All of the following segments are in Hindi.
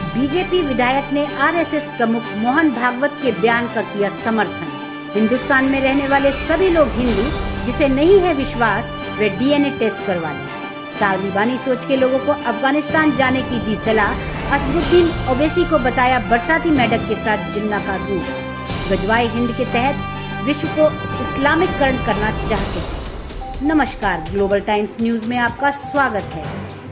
बीजेपी विधायक ने आरएसएस प्रमुख मोहन भागवत के बयान का किया समर्थन। हिंदुस्तान में रहने वाले सभी लोग हिंदू, जिसे नहीं है विश्वास वे डीएनए टेस्ट करवा लें। तालिबानी सोच के लोगों को अफगानिस्तान जाने की दी सलाह। असदुद्दीन ओवैसी को बताया बरसाती मेढक के साथ जिन्ना का रूप। गजवाए हिंद के तहत विश्व को इस्लामिकरण करना चाहते हैं। नमस्कार, ग्लोबल टाइम्स न्यूज में आपका स्वागत है।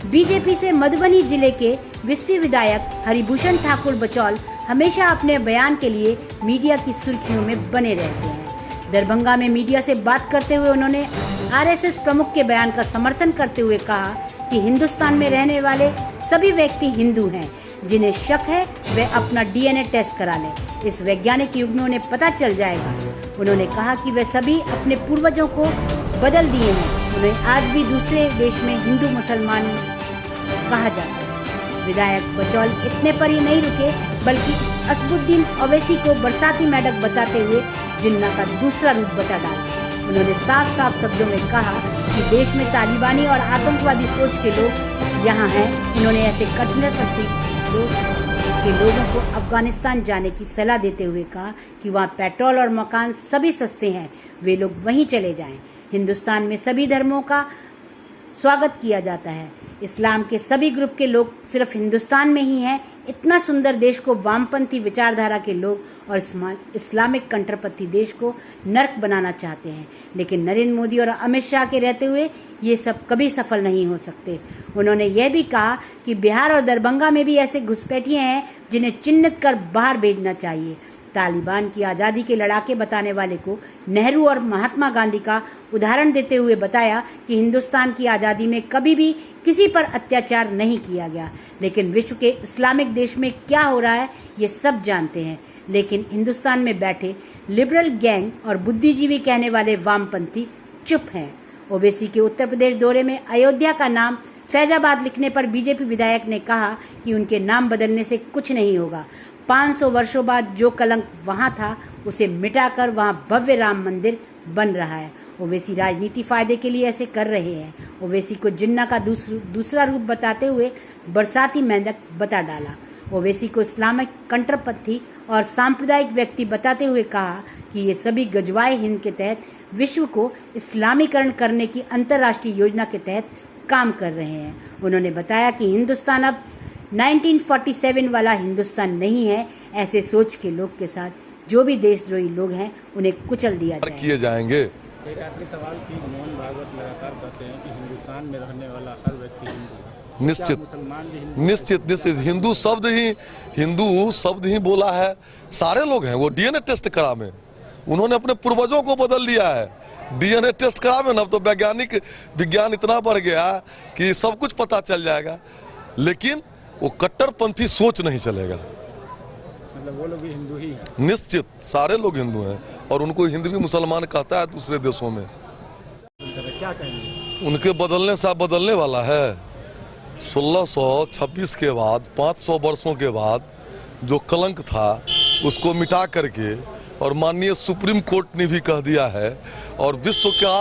बीजेपी से मधुबनी जिले के विस्पी विधायक हरिभूषण ठाकुर बचौल हमेशा अपने बयान के लिए मीडिया की सुर्खियों में बने रहते हैं। दरभंगा में मीडिया से बात करते हुए उन्होंने आरएसएस प्रमुख के बयान का समर्थन करते हुए कहा कि हिंदुस्तान में रहने वाले सभी व्यक्ति हिंदू हैं। जिन्हें शक है वे अपना डीएनए टेस्ट करा लें। इस वैज्ञानिक युग में उन्हें पता चल जाएगा। उन्होंने कहा कि वे सभी अपने पूर्वजों को बदल दिए हैं। उन्हें आज भी दूसरे देश में हिंदू मुसलमान कहा जाता है। विधायक बचौल इतने पर ही नहीं रुके, बल्कि असदुद्दीन ओवैसी को बरसाती मेढक बताते हुए जिन्ना का दूसरा रूप बता डाला। उन्होंने साफ साफ शब्दों में कहा कि देश में तालिबानी और आतंकवादी सोच के लोग यहाँ हैं। उन्होंने ऐसे कट्टरपंथी के लोगों को अफगानिस्तान जाने की सलाह देते हुए कहा कि वहाँ पेट्रोल और मकान सभी सस्ते हैं, वे लोग वहीं चले जाएं। हिंदुस्तान में सभी धर्मों का स्वागत किया जाता है। इस्लाम के सभी ग्रुप के लोग सिर्फ हिंदुस्तान में ही हैं। इतना सुंदर देश को वामपंथी विचारधारा के लोग और इस्लामिक कट्टरपंथी देश को नर्क बनाना चाहते हैं, लेकिन नरेंद्र मोदी और अमित शाह के रहते हुए ये सब कभी सफल नहीं हो सकते। उन्होंने यह भी कहा कि बिहार और दरभंगा में भी ऐसे घुसपैठिए हैं जिन्हें चिन्हित कर बाहर भेजना चाहिए। तालिबान की आज़ादी के लड़ाके बताने वाले को नेहरू और महात्मा गांधी का उदाहरण देते हुए बताया कि हिंदुस्तान की आज़ादी में कभी भी किसी पर अत्याचार नहीं किया गया, लेकिन विश्व के इस्लामिक देश में क्या हो रहा है ये सब जानते हैं। लेकिन हिंदुस्तान में बैठे लिबरल गैंग और बुद्धिजीवी कहने वाले वामपंथी चुप हैं। ओवैसी के उत्तर प्रदेश दौरे में अयोध्या का नाम फैजाबाद लिखने पर बीजेपी विधायक ने कहा कि उनके नाम बदलने से कुछ नहीं होगा। 500 वर्षों बाद जो कलंक वहां था उसे मिटाकर वहां भव्य राम मंदिर बन रहा है। ओवैसी राजनीति फायदे के लिए ऐसे कर रहे हैं। ओवैसी को जिन्ना का दूसरा रूप बताते हुए बरसाती मेंढक बता डाला। ओवैसी को इस्लामिक कट्टरपंथी और सांप्रदायिक व्यक्ति बताते हुए कहा कि ये सभी गजवाए हिंद के तहत विश्व को इस्लामीकरण करने की अंतर्राष्ट्रीय योजना के तहत काम कर रहे हैं। उन्होंने बताया कि हिंदुस्तान अब 1947 वाला हिंदुस्तान नहीं है। ऐसे सोच के लोग के साथ जो भी देशद्रोही लोग हैं उन्हें कुचल दिया जाएंगे। एक आखिरी सवाल कि मोहन भागवत लगातार कहते हैं कि हिंदुस्तान में रहने वाला हर व्यक्ति हिंदू है। निश्चित हिंदू शब्द ही बोला है। सारे लोग हैं वो डीएनए टेस्ट करा में उन्होंने अपने पूर्वजों को बदल दिया है। डीएनए टेस्ट करा में ना तो विज्ञान इतना बढ़ गया कि सब कुछ पता चल जाएगा, लेकिन वो कट्टरपंथी सोच नहीं चलेगा। मतलब वो लोग भी हिंदू ही हैं। निश्चित सारे लोग हिंदू हैं और उनको हिंदू भी मुसलमान कहता है दूसरे देशों में। क्या कहेंगे? उनके बदलने से बदलने वाला है। 1626 के बाद 500 वर्षों के बाद जो कलंक था उसको मिटा करके और माननीय सुप्रीम कोर्ट ने भी कह दिया है और विश्व का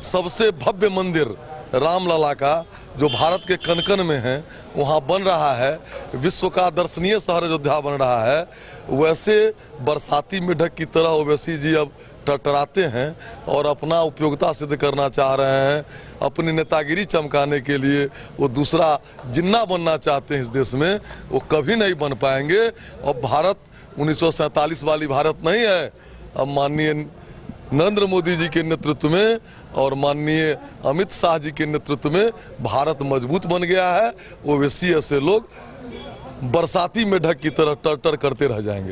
सबसे भव्य मंदिर रामलला का जो भारत के कनकन में है वहाँ बन रहा है। विश्व का दर्शनीय शहर अयोध्या बन रहा है। वैसे बरसाती मेढक की तरह ओवैसी जी अब टरटराते हैं और अपना उपयोगिता सिद्ध करना चाह रहे हैं। अपनी नेतागिरी चमकाने के लिए वो दूसरा जिन्ना बनना चाहते हैं इस देश में। वो कभी नहीं बन पाएंगे। और भारत 1947 वाली भारत नहीं है। अब माननीय नरेंद्र मोदी जी के नेतृत्व में और माननीय अमित शाह जी के नेतृत्व में भारत मजबूत बन गया है। ओवैसी ऐसे लोग बरसाती मेढक की तरह टर्टर करते रह जाएंगे।